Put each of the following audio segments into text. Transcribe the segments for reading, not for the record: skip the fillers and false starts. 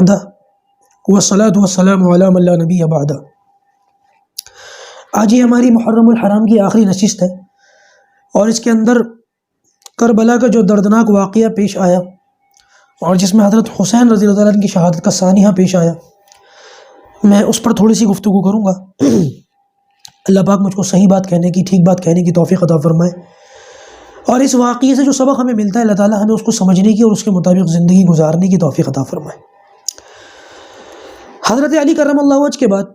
وحدہ والصلاة والسلام علی من لا نبی بعدہ۔ آج یہ ہماری محرم الحرام کی آخری نشست ہے اور اس کے اندر کربلا کا جو دردناک واقعہ پیش آیا اور جس میں حضرت حسین رضی اللہ عنہ کی شہادت کا سانحہ پیش آیا، میں اس پر تھوڑی سی گفتگو کروں گا۔ اللہ پاک مجھ کو صحیح بات کہنے کی، ٹھیک بات کہنے کی توفیق عطا فرمائے، اور اس واقعے سے جو سبق ہمیں ملتا ہے اللہ تعالیٰ ہمیں اس کو سمجھنے کی اور اس کے مطابق زندگی گزارنے کی توفیق عطا فرمائے۔ حضرت علی کرم اللہ وجہ کے بعد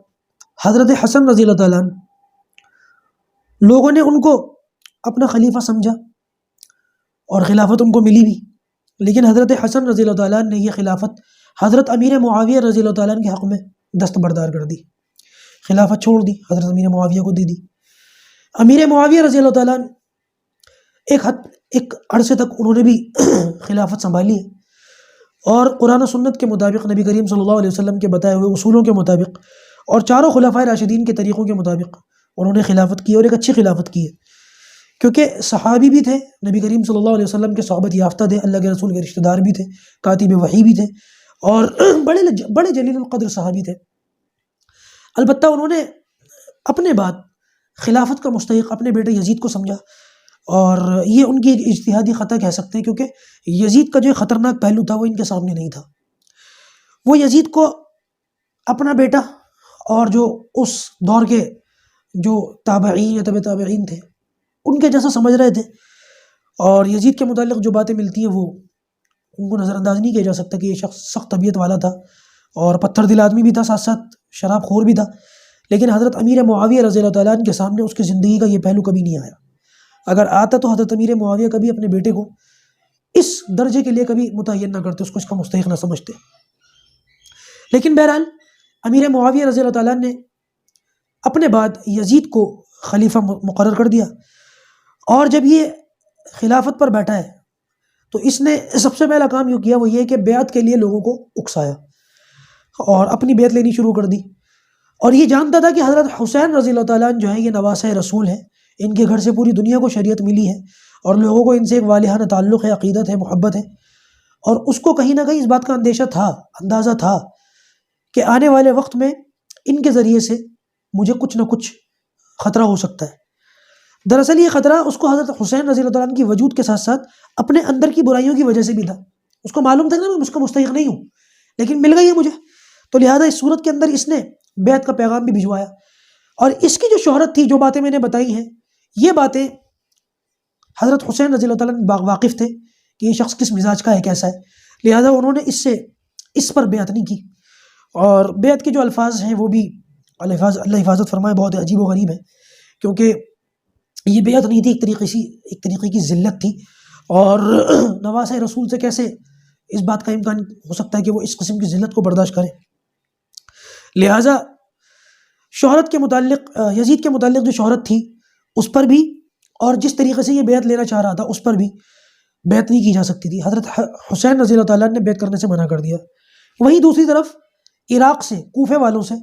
حضرت حسن رضی اللہ تعالیٰ عنہ، لوگوں نے ان کو اپنا خلیفہ سمجھا اور خلافت ان کو ملی بھی، لیکن حضرت حسن رضی اللہ تعالیٰ عنہ نے یہ خلافت حضرت امیر معاویہ رضی اللہ تعالیٰ عنہ کے حق میں دستبردار کر دی، خلافت چھوڑ دی، حضرت امیر معاویہ کو دے دی۔ امیر معاویہ رضی اللہ تعالیٰ عنہ ایک عرصے تک انہوں نے بھی خلافت سنبھالی ہے، اور قرآن و سنت کے مطابق، نبی کریم صلی اللہ علیہ وسلم کے بتائے ہوئے اصولوں کے مطابق اور چاروں خلفائے راشدین کے طریقوں کے مطابق انہوں نے خلافت کی اور ایک اچھی خلافت کی ہے، کیونکہ صحابی بھی تھے، نبی کریم صلی اللہ علیہ وسلم کے صحبت یافتہ تھے، اللہ کے رسول کے رشتہ دار بھی تھے، کاتب وحی بھی تھے، اور بڑے جلیل القدر صحابی تھے۔ البتہ انہوں نے اپنے بعد خلافت کا مستحق اپنے بیٹے یزید کو سمجھا، اور یہ ان کی ایک اجتہادی خطا کہہ سکتے ہیں، کیونکہ یزید کا جو خطرناک پہلو تھا وہ ان کے سامنے نہیں تھا۔ وہ یزید کو اپنا بیٹا اور جو اس دور کے جو تابعین یا تبع تابعین تھے ان کے جیسا سمجھ رہے تھے، اور یزید کے متعلق جو باتیں ملتی ہیں وہ ان کو نظر انداز نہیں کیا جا سکتا کہ یہ شخص سخت طبیعت والا تھا اور پتھر دل آدمی بھی تھا، ساتھ ساتھ شراب خور بھی تھا۔ لیکن حضرت امیر معاویہ رضی اللہ تعالیٰ عنہ کے سامنے اس کی زندگی کا یہ پہلو کبھی نہیں آیا۔ اگر آتا تو حضرت امیر معاویہ کبھی اپنے بیٹے کو اس درجے کے لیے کبھی متعین نہ کرتے، اس کو اس کا مستحق نہ سمجھتے۔ لیکن بہرحال امیر معاویہ رضی اللہ تعالیٰ عنہ نے اپنے بعد یزید کو خلیفہ مقرر کر دیا، اور جب یہ خلافت پر بیٹھا ہے تو اس نے سب سے پہلا کام یہ کیا، وہ یہ کہ بیعت کے لیے لوگوں کو اکسایا اور اپنی بیعت لینی شروع کر دی، اور یہ جانتا تھا کہ حضرت حسین رضی اللہ تعالیٰ عنہ جو ہے یہ نواسہ رسول ہیں، ان کے گھر سے پوری دنیا کو شریعت ملی ہے، اور لوگوں کو ان سے ایک والہانہ تعلق ہے، عقیدت ہے، محبت ہے، اور اس کو کہیں نہ کہیں اس بات کا اندیشہ تھا، اندازہ تھا کہ آنے والے وقت میں ان کے ذریعے سے مجھے کچھ نہ کچھ خطرہ ہو سکتا ہے۔ دراصل یہ خطرہ اس کو حضرت حسین رضی اللہ تعالیٰ عنہ کی وجود کے ساتھ ساتھ اپنے اندر کی برائیوں کی وجہ سے بھی تھا۔ اس کو معلوم تھا کہ میں اس کا مستحق نہیں ہوں، لیکن مل گئی ہے مجھے، تو لہٰذا اس صورت کے اندر اس نے بیعت کا پیغام بھی بھجوایا، اور اس کی جو شہرت تھی، جو باتیں میں نے بتائی ہیں، یہ باتیں حضرت حسین رضی اللہ تعالیٰ عنہ واقف تھے کہ یہ شخص کس مزاج کا ہے، کیسا ہے، لہٰذا انہوں نے اس پر بیعت نہیں کی۔ اور بیعت کے جو الفاظ ہیں وہ بھی اللہ حفاظت فرمائے بہت عجیب و غریب ہیں، کیونکہ یہ بیعت نہیں تھی، ایک طریقے کی ذلت تھی، اور نواسہ رسول سے کیسے اس بات کا امکان ہو سکتا ہے کہ وہ اس قسم کی ذلت کو برداشت کریں۔ لہٰذا شہرت کے متعلق، یزید کے متعلق جو شہرت تھی اس پر بھی، اور جس طریقے سے یہ بیعت لینا چاہ رہا تھا اس پر بھی بیعت نہیں کی جا سکتی تھی۔ حضرت حسین رضی اللہ تعالیٰ نے بیعت کرنے سے منع کر دیا۔ وہیں دوسری طرف عراق سے، کوفے والوں سے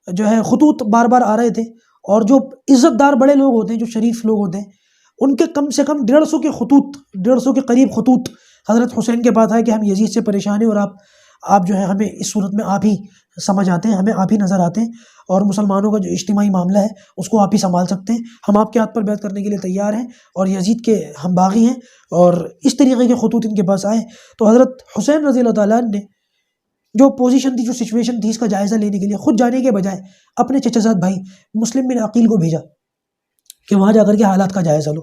جو ہے خطوط بار بار آ رہے تھے، اور جو عزت دار بڑے لوگ ہوتے ہیں، جو شریف لوگ ہوتے ہیں، ان کے کم سے کم 150 کے قریب خطوط حضرت حسین کے پاس آئے کہ ہم یزید سے پریشان ہیں، اور آپ جو ہے ہمیں اس صورت میں آپ ہی سمجھ آتے ہیں، ہمیں آپ ہی نظر آتے ہیں، اور مسلمانوں کا جو اجتماعی معاملہ ہے اس کو آپ ہی سنبھال سکتے ہیں، ہم آپ کے ہاتھ پر بیعت کرنے کے لیے تیار ہیں، اور یزید کے ہم باغی ہیں، اور اس طریقے کے خطوط ان کے پاس آئے۔ تو حضرت حسین رضی اللہ تعالیٰ نے جو پوزیشن تھی، جو سچویشن تھی، اس کا جائزہ لینے کے لیے خود جانے کے بجائے اپنے چچا زاد بھائی مسلم بن عقیل کو بھیجا کہ وہاں جا کر کے حالات کا جائزہ لو۔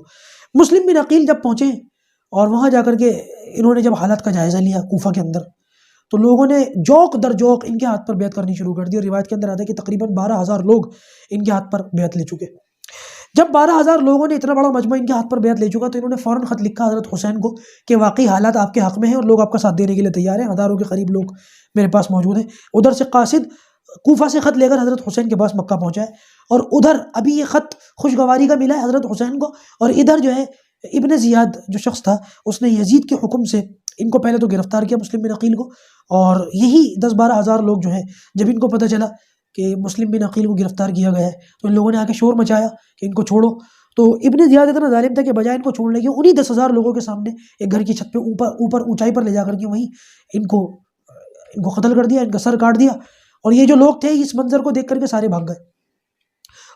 مسلم بن عقیل جب پہنچے اور وہاں جا کر کے انہوں نے جب حالات کا جائزہ لیا کوفہ کے اندر، تو لوگوں نے جوق در جوق ان کے ہاتھ پر بیعت کرنی شروع کر دی، اور روایت کے اندر آتا ہے کہ تقریباً 12,000 لوگ ان کے ہاتھ پر بیعت لے چکے۔ جب 12,000 لوگوں نے اتنا بڑا مجمع ان کے ہاتھ پر بیعت لے چکا، تو انہوں نے فوراً خط لکھا حضرت حسین کو کہ واقعی حالات آپ کے حق میں ہیں اور لوگ آپ کا ساتھ دینے کے لیے تیار ہیں، ہزاروں کے قریب لوگ میرے پاس موجود ہیں۔ ادھر سے قاصد کوفہ سے خط لے کر حضرت حسین کے پاس مکہ پہنچا ہے، اور ادھر ابھی یہ خط خوشگواری کا ملا ہے حضرت حسین کو، اور ادھر جو ہے ابن زیاد جو شخص تھا اس نے یزید کے حکم سے ان کو پہلے تو گرفتار کیا، مسلم بن عقیل کو، اور یہی 10-12 ہزار لوگ جو ہیں جب ان کو پتہ چلا کہ مسلم بن عقیل کو گرفتار کیا گیا ہے تو ان لوگوں نے آ کے شور مچایا کہ ان کو چھوڑو۔ تو ابن زیاد اتنا ظالم تھا کہ بجائے ان کو چھوڑنے کے انہی 10,000 لوگوں کے سامنے ایک گھر کی چھت پہ اوپر اونچائی پر لے جا کر کے وہیں ان کو ان کو قتل کر دیا، ان کا سر کاٹ دیا، اور یہ جو لوگ تھے اس منظر کو دیکھ کر کے سارے بھاگ گئے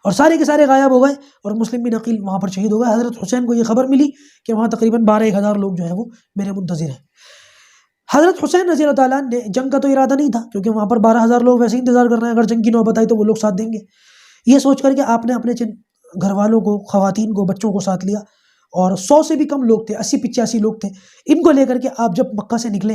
اور سارے کے سارے غائب ہو گئے، اور مسلم بن عقیل وہاں پر شہید ہو گئے۔ حضرت حسین کو یہ خبر ملی کہ وہاں تقریباً 12-1000 لوگ جو ہیں وہ میرے منتظر ہیں۔ حضرت حسین رضی اللہ تعالیٰ نے جنگ کا تو ارادہ نہیں تھا، کیونکہ وہاں پر 12,000 لوگ ویسے انتظار کر رہے ہیں، اگر جنگ کی نوبت آئی تو وہ لوگ ساتھ دیں گے۔ یہ سوچ کر کے آپ نے اپنے گھر والوں کو، خواتین کو، بچوں کو ساتھ لیا، اور 100 سے بھی کم لوگ تھے، 80-85 لوگ تھے، ان کو لے کر کے آپ جب مکہ سے نکلے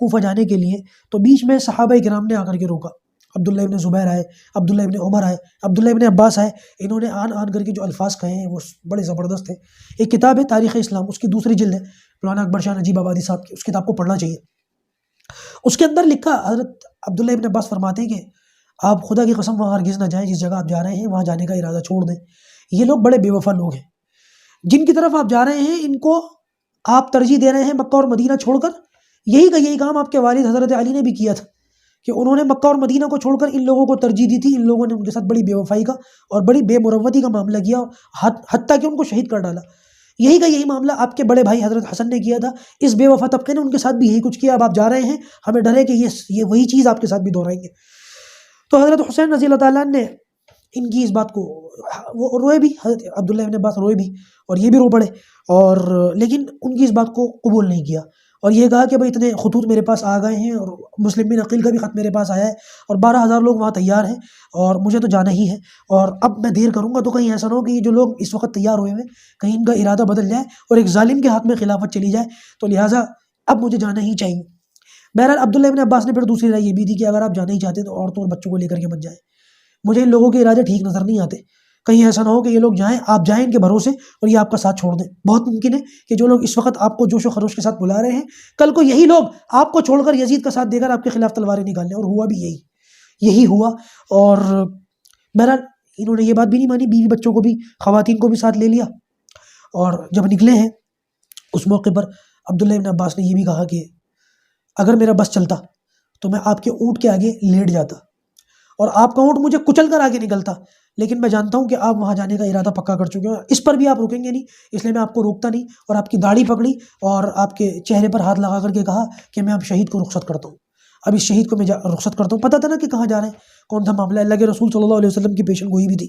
کوفہ جانے کے لیے، تو بیچ میں صحابہ کرام نے آ کر کے روکا۔ عبداللہ ابن زبیر آئے، عبداللہ ابن عمر آئے، عبداللہ ابن عباس آئے، انہوں نے آن کر کے جو الفاظ کہے ہیں وہ بڑے زبردست ہیں۔ ایک کتاب ہے تاریخ اسلام، اس کی 2 جلد ہے، مولانا اکبر شاہ نجیب آبادی صاحب کی، اس کتاب کو پڑھنا چاہیے۔ اس کے اندر لکھا، حضرت عبداللہ ابن عباس فرماتے ہیں کہ آپ خدا کی قسم وہاں ہرگز نہ جائیں، جس جگہ آپ جا رہے ہیں وہاں جانے کا ارادہ چھوڑ دیں۔ یہ لوگ بڑے بے وفا لوگ ہیں، جن کی طرف آپ جا رہے ہیں ان کو آپ ترجیح دے رہے ہیں مکہ اور مدینہ چھوڑ کر۔ یہی کا یہی کام آپ کے والد حضرت علی نے بھی کیا تھا، کہ انہوں نے مکہ اور مدینہ کو چھوڑ کر ان لوگوں کو ترجیح دی تھی۔ ان لوگوں نے ان کے ساتھ بڑی بے وفائی کا اور بڑی بے مروتی کا معاملہ کیا، حتیٰ کہ ان کو شہید کر ڈالا۔ یہی کا یہی معاملہ آپ کے بڑے بھائی حضرت حسن نے کیا تھا۔ اس بے وفا طبقے نے ان کے ساتھ بھی یہی کچھ کیا۔ اب آپ جا رہے ہیں، ہمیں ڈر ہے کہ یہ وہی چیز آپ کے ساتھ بھی دہرائیں گے۔ تو حضرت حسین رضی اللہ تعالیٰ نے ان کی اس بات کو، وہ روئے بھی، حضرت عبداللہ ابن عباس روئے بھی اور یہ بھی رو پڑے، اور لیکن ان کی اس بات کو قبول نہیں کیا، اور یہ کہا کہ بھائی اتنے خطوط میرے پاس آ گئے ہیں، اور مسلم بن عقیل کا بھی خط میرے پاس آیا ہے، اور 12,000 لوگ وہاں تیار ہیں، اور مجھے تو جانا ہی ہے، اور اب میں دیر کروں گا تو کہیں ایسا نہ ہو کہ یہ جو لوگ اس وقت تیار ہوئے ہیں کہیں ان کا ارادہ بدل جائے اور ایک ظالم کے ہاتھ میں خلافت چلی جائے، تو لہٰذا اب مجھے جانا ہی چاہیے۔ بہرحال عبداللہ ابن عباس نے پھر دوسری رائے یہ بھی دی کہ اگر آپ جانا ہی چاہتے تو عورتوں اور بچوں کو لے کر کے مت جائیں، مجھے ان لوگوں کے ارادے ٹھیک نظر نہیں آتے، کہیں ایسا نہ ہو کہ یہ لوگ جائیں، آپ جائیں ان کے بھروسے اور یہ آپ کا ساتھ چھوڑ دیں۔ بہت ممکن ہے کہ جو لوگ اس وقت آپ کو جوش و خروش کے ساتھ بلا رہے ہیں، کل کو یہی لوگ آپ کو چھوڑ کر یزید کا ساتھ دے کر آپ کے خلاف تلواریں نکال لیں، اور ہوا بھی یہی ہوا۔ اور بہرحال انہوں نے یہ بات بھی نہیں مانی، بیوی بچوں کو بھی، خواتین کو بھی ساتھ لے لیا، اور جب نکلے ہیں اس موقع پر عبداللہ ابن عباس نے یہ بھی کہا کہ اگر میرا بس چلتا تو میں آپ کے اونٹ کے آگے لیٹ جاتا اور آپ کا اونٹ مجھے کچل کر آگے نکلتا، لیکن میں جانتا ہوں کہ آپ وہاں جانے کا ارادہ پکا کر چکے ہیں، اس پر بھی آپ رکیں گے نہیں، اس لیے میں آپ کو روکتا نہیں، اور آپ کی داڑھی پکڑی اور آپ کے چہرے پر ہاتھ لگا کر کے کہا کہ میں اب شہید کو رخصت کرتا ہوں، اب اس شہید کو میں رخصت کرتا ہوں۔ پتہ تھا نا کہ کہاں جا رہے ہیں، کون سا معاملہ، اللہ کے رسول صلی اللہ علیہ وسلم کی پیشن گوئی بھی تھی۔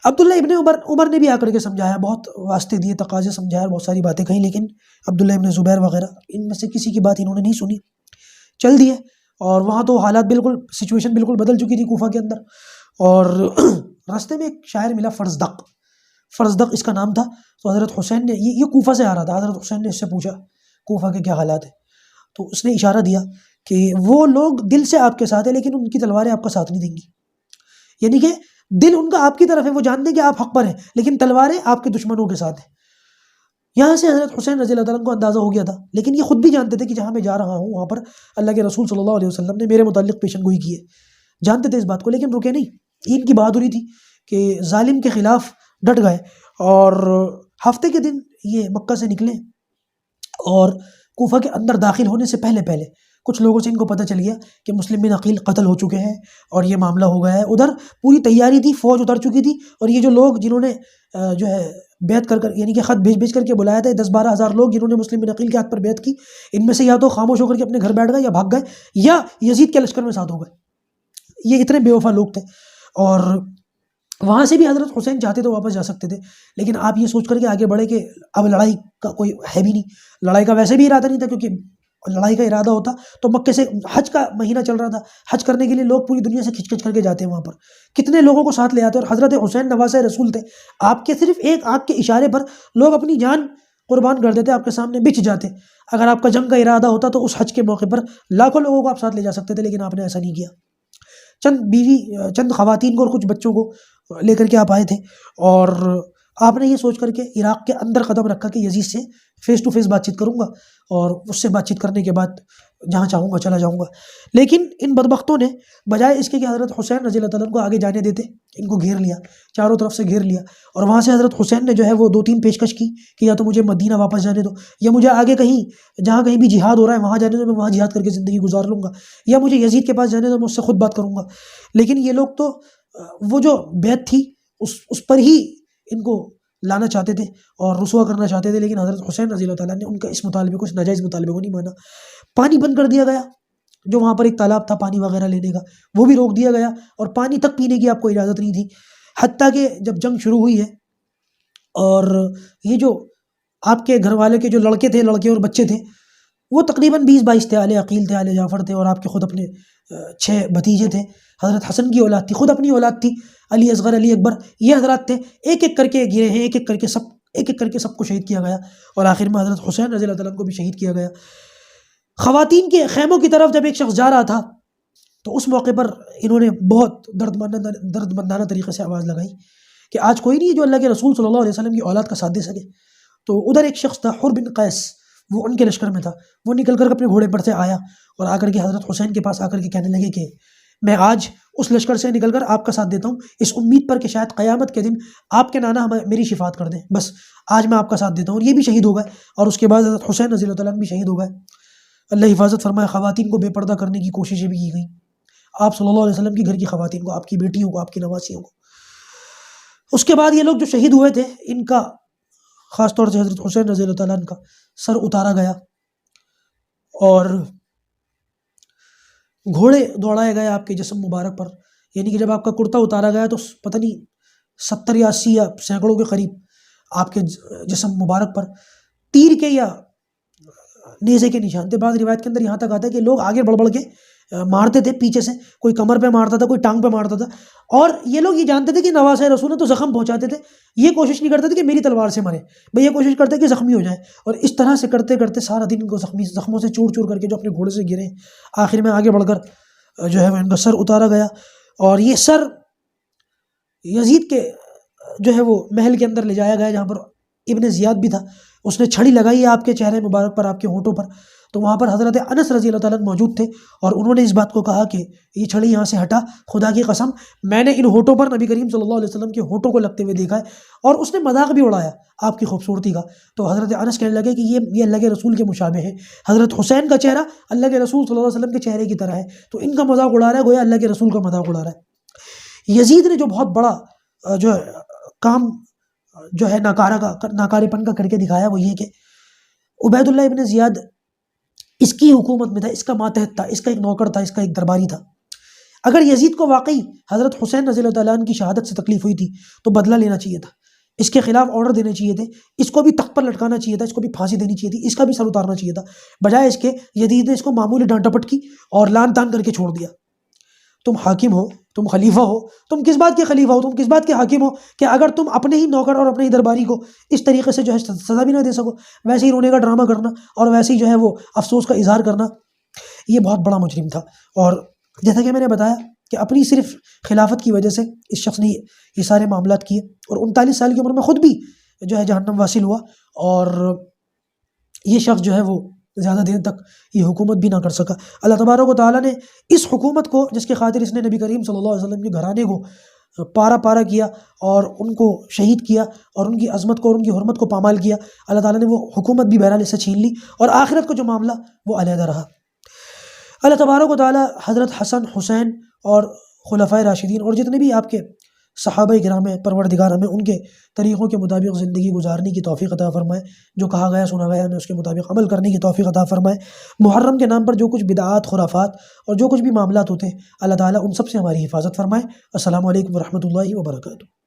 عبداللہ ابن عمر نے بھی آ کر کے سمجھایا، بہت واسطے دیے، تقاضے سمجھایا، بہت ساری باتیں کہیں، لیکن عبداللہ ابن زبیر وغیرہ ان میں سے کسی کی بات انہوں نے نہیں سنی، چل دیے۔ اور وہاں تو حالات بالکل، سچویشن بالکل بدل چکی تھی کوفہ کے اندر، اور راستے میں ایک شاعر ملا، فرزدق اس کا نام تھا۔ تو حضرت حسین نے، یہ کوفہ سے آ رہا تھا، حضرت حسین نے اس سے پوچھا کوفہ کے کیا حالات ہیں، تو اس نے اشارہ دیا کہ وہ لوگ دل سے آپ کے ساتھ ہیں لیکن ان کی تلواریں آپ کا ساتھ نہیں دیں گی، یعنی کہ دل ان کا آپ کی طرف ہے، وہ جانتے ہیں کہ آپ حق پر ہیں، لیکن تلواریں آپ کے دشمنوں کے ساتھ ہیں۔ یہاں سے حضرت حسین رضی اللہ تعالیٰ کو اندازہ ہو گیا تھا، لیکن یہ خود بھی جانتے تھے کہ جہاں میں جا رہا ہوں وہاں پر اللہ کے رسول صلی اللہ علیہ وسلم نے میرے متعلق پیشن گوئی کی ہے، جانتے تھے اس بات کو، لیکن رکے نہیں۔ ان کی بہادری تھی کہ ظالم کے خلاف ڈٹ گئے، اور ہفتے کے دن یہ مکہ سے نکلے، اور کوفہ کے اندر داخل ہونے سے پہلے کچھ لوگوں سے ان کو پتہ چل گیا کہ مسلم بن عقیل قتل ہو چکے ہیں اور یہ معاملہ ہو گیا ہے۔ ادھر پوری تیاری تھی، فوج اتر چکی تھی، اور یہ جو لوگ جنہوں نے جو ہے بیعت کر یعنی کہ خط بھیج کر کے بلایا تھا، 10-12 ہزار لوگ جنہوں نے مسلم بن عقیل کے ہاتھ پر بیعت کی، ان میں سے یا تو خاموش ہو کر کے اپنے گھر بیٹھ گئے یا بھاگ گئے یا یزید کے لشکر میں ساتھ ہو گئے۔ یہ اتنے بے وفا لوگ تھے، اور وہاں سے بھی حضرت حسین چاہتے تو واپس جا سکتے تھے، لیکن آپ یہ سوچ کر کے آگے بڑھے کہ اب لڑائی کا کوئی ہے بھی نہیں، لڑائی کا ویسے بھی ارادہ نہیں تھا، کیونکہ لڑائی کا ارادہ ہوتا تو مکے سے، حج کا مہینہ چل رہا تھا، حج کرنے کے لیے لوگ پوری دنیا سے کھچ کر کے جاتے ہیں وہاں پر، کتنے لوگوں کو ساتھ لے آتے ہیں، اور حضرت حسین نواسہ رسول تھے، آپ کے صرف ایک آنکھ کے اشارے پر لوگ اپنی جان قربان کر دیتے، آپ کے سامنے بچ جاتے۔ اگر آپ کا جنگ کا ارادہ ہوتا تو اس حج کے موقع پر لاکھوں لوگوں کو آپ ساتھ لے جا سکتے تھے، لیکن آپ نے ایسا نہیں کیا۔ چند خواتین کو اور کچھ بچوں کو لے کر کے آپ آئے تھے، اور آپ نے یہ سوچ کر کے عراق کے اندر قدم رکھا کہ یزید سے فیس ٹو فیس بات چیت کروں گا، اور اس سے بات چیت کرنے کے بعد جہاں چاہوں گا چلا جاؤں گا۔ لیکن ان بدبختوں نے بجائے اس کے کہ حضرت حسین رضی اللہ تعالیٰ کو آگے جانے دیتے، ان کو گھیر لیا، چاروں طرف سے گھیر لیا، اور وہاں سے حضرت حسین نے جو ہے وہ 2-3 پیشکش کی کہ یا تو مجھے مدینہ واپس جانے دو، یا مجھے آگے کہیں جہاں کہیں بھی جہاد ہو رہا ہے وہاں جانے دو، میں وہاں جہاد کر کے زندگی گزار لوں گا، یا مجھے یزید کے پاس جانے دو، میں اس سے خود بات کروں گا۔ لیکن یہ لوگ تو وہ جو بیعت تھی اس پر ہی ان کو لانا چاہتے تھے اور رسوا کرنا چاہتے تھے، لیکن حضرت حسین رضی اللہ تعالیٰ نے ان کا اس مطالبے کو، اس ناجائز مطالبے کو نہیں مانا۔ پانی بند کر دیا گیا، جو وہاں پر ایک تالاب تھا پانی وغیرہ لینے کا، وہ بھی روک دیا گیا، اور پانی تک پینے کی آپ کو اجازت نہیں تھی۔ حتیٰ کہ جب جنگ شروع ہوئی ہے اور یہ جو آپ کے گھر والے کے جو لڑکے تھے، لڑکے اور بچے تھے، وہ تقریباً 20-22 تھے، آل عقیل تھے، آل جعفر تھے، اور آپ کے خود اپنے 6 بھتیجے تھے، حضرت حسن کی اولاد تھی، خود اپنی اولاد تھی، علی اصغر، علی اکبر، یہ حضرات تھے، ایک ایک کر کے گرے ہیں، ایک ایک کر کے سب کو شہید کیا گیا، اور آخر میں حضرت حسین رضی اللہ تعالیٰ عنہ کو بھی شہید کیا گیا۔ خواتین کے خیموں کی طرف جب ایک شخص جا رہا تھا تو اس موقع پر انہوں نے بہت دردمندانہ طریقے سے آواز لگائی کہ آج کوئی نہیں ہے جو اللہ کے رسول صلی اللہ علیہ وسلم کی اولاد کا ساتھ دے سکے۔ تو ادھر ایک شخص تھا، حر بن قیس، وہ ان کے لشکر میں تھا، وہ نکل کر اپنے گھوڑے پر سے آیا اور آ کر کے حضرت حسین کے پاس آ کر کے کہنے لگے کہ میں آج اس لشکر سے نکل کر آپ کا ساتھ دیتا ہوں اس امید پر کہ شاید قیامت کے دن آپ کے نانا میری شفاعت کر دیں، بس آج میں آپ کا ساتھ دیتا ہوں۔ اور یہ بھی شہید ہو گئے، اور اس کے بعد حضرت حسین رضی اللہ تعالیٰ عنہ بھی شہید ہو گئے۔ اللہ حفاظت فرمائے، خواتین کو بے پردہ کرنے کی کوششیں بھی کی گئیں، آپ صلی اللہ علیہ وسلم کی گھر کی خواتین کو، آپ کی بیٹیوں کو، آپ کی نواسیوں کو۔ اس کے بعد یہ لوگ جو شہید ہوئے تھے، ان کا خاص طور سے حضرت حسین رضی اللہ تعالیٰ عنہ کا سر اتارا گیا اور گھوڑے دوڑائے گئے آپ کے جسم مبارک پر، یعنی کہ جب آپ کا کرتا اتارا گیا تو پتہ نہیں 70 یا 80 یا سینکڑوں کے قریب آپ کے جسم مبارک پر تیر کے یا نیزے کے نشان تھے۔ بعض روایت کے اندر یہاں تک آتا ہے کہ لوگ آگے بڑھ کے مارتے تھے پیچھے سے، کوئی کمر پہ مارتا تھا، کوئی ٹانگ پہ مارتا تھا، اور یہ لوگ یہ جانتے تھے کہ نواسۂ رسول ہیں تو زخم پہنچاتے تھے، یہ کوشش نہیں کرتے تھے کہ میری تلوار سے مرے، بھئی یہ کوشش کرتے کہ زخمی ہو جائے، اور اس طرح سے کرتے کرتے سارا دن ان کو زخموں سے چور چور کر کے جو اپنے گھوڑے سے گرے، آخر میں آگے بڑھ کر جو ہے ان کا سر اتارا گیا، اور یہ سر یزید کے جو ہے وہ محل کے اندر لے جایا گیا جہاں پر ابن زیاد بھی تھا، اس نے چھڑی لگائی ہے آپ کے چہرے مبارک پر، آپ کے ہونٹوں پر، تو وہاں پر حضرت انس رضی اللہ تعالیٰ عنہ موجود تھے، اور انہوں نے اس بات کو کہا کہ یہ چھڑی یہاں سے ہٹا، خدا کی قسم میں نے ان ہونٹوں پر نبی کریم صلی اللہ علیہ وسلم کے ہونٹوں کو لگتے ہوئے دیکھا ہے، اور اس نے مذاق بھی اڑایا آپ کی خوبصورتی کا۔ تو حضرت انس کہنے لگے کہ یہ اللہ کے رسول کے مشابہ ہے، حضرت حسین کا چہرہ اللہ کے رسول صلی اللہ علیہ وسلم کے چہرے کی طرح ہے، تو ان کا مذاق اڑا رہا ہے، گویا اللہ کے رسول کا مذاق اڑا رہا ہے۔ یزید نے جو بہت بڑا جو کام جو ہے ناکارے پن کا کر کے دکھایا وہ یہ کہ عبید اللہ ابن زیاد اس کی حکومت میں تھا، اس کا ماتحت تھا، اس کا ایک نوکر تھا، اس کا ایک درباری تھا۔ اگر یزید کو واقعی حضرت حسین رضی اللہ تعالیٰ عنہ کی شہادت سے تکلیف ہوئی تھی تو بدلہ لینا چاہیے تھا، اس کے خلاف آرڈر دینے چاہیے تھے، اس کو بھی تخت پر لٹکانا چاہیے تھا، اس کو بھی پھانسی دینی چاہیے تھی، اس کا بھی سر اتارنا چاہیے تھا، بجائے اس کے یزید نے اس کو معمولی ڈانٹ ڈپٹ کی اور لان تان کر کے چھوڑ دیا۔ تم حاکم ہو، تم خلیفہ ہو، تم کس بات کے خلیفہ ہو، تم کس بات کے حاکم ہو کہ اگر تم اپنے ہی نوکر اور اپنے ہی درباری کو اس طریقے سے جو ہے سزا بھی نہ دے سکو، ویسے ہی رونے کا ڈرامہ کرنا اور ویسے ہی جو ہے وہ افسوس کا اظہار کرنا، یہ بہت بڑا مجرم تھا۔ اور جیسا کہ میں نے بتایا کہ اپنی صرف خلافت کی وجہ سے اس شخص نے یہ سارے معاملات کیے، اور 39 سال کی عمر میں خود بھی جو ہے جہنم واصل ہوا، اور یہ شخص جو ہے وہ زیادہ دیر تک یہ حکومت بھی نہ کر سکا۔ اللہ تبارک و تعالیٰ نے اس حکومت کو، جس کے خاطر اس نے نبی کریم صلی اللہ علیہ وسلم کے گھرانے کو پارا پارا کیا اور ان کو شہید کیا اور ان کی عظمت کو اور ان کی حرمت کو پامال کیا، اللہ تعالیٰ نے وہ حکومت بھی بہرحال اس سے چھین لی، اور آخرت کا جو معاملہ وہ علیحدہ رہا۔ اللہ تبارک و تعالیٰ حضرت حسن، حسین اور خلفائے راشدین اور جتنے بھی آپ کے صحابہ کرام ہیں، پروردگار ہمیں ان کے طریقوں کے مطابق زندگی گزارنے کی توفیق عطا فرمائے، جو کہا گیا سنا گیا ہمیں اس کے مطابق عمل کرنے کی توفیق عطا فرمائے۔ محرم کے نام پر جو کچھ بدعات، خرافات اور جو کچھ بھی معاملات ہوتے ہیں، اللہ تعالیٰ ان سب سے ہماری حفاظت فرمائے۔ السلام علیکم ورحمۃ اللہ وبرکاتہ۔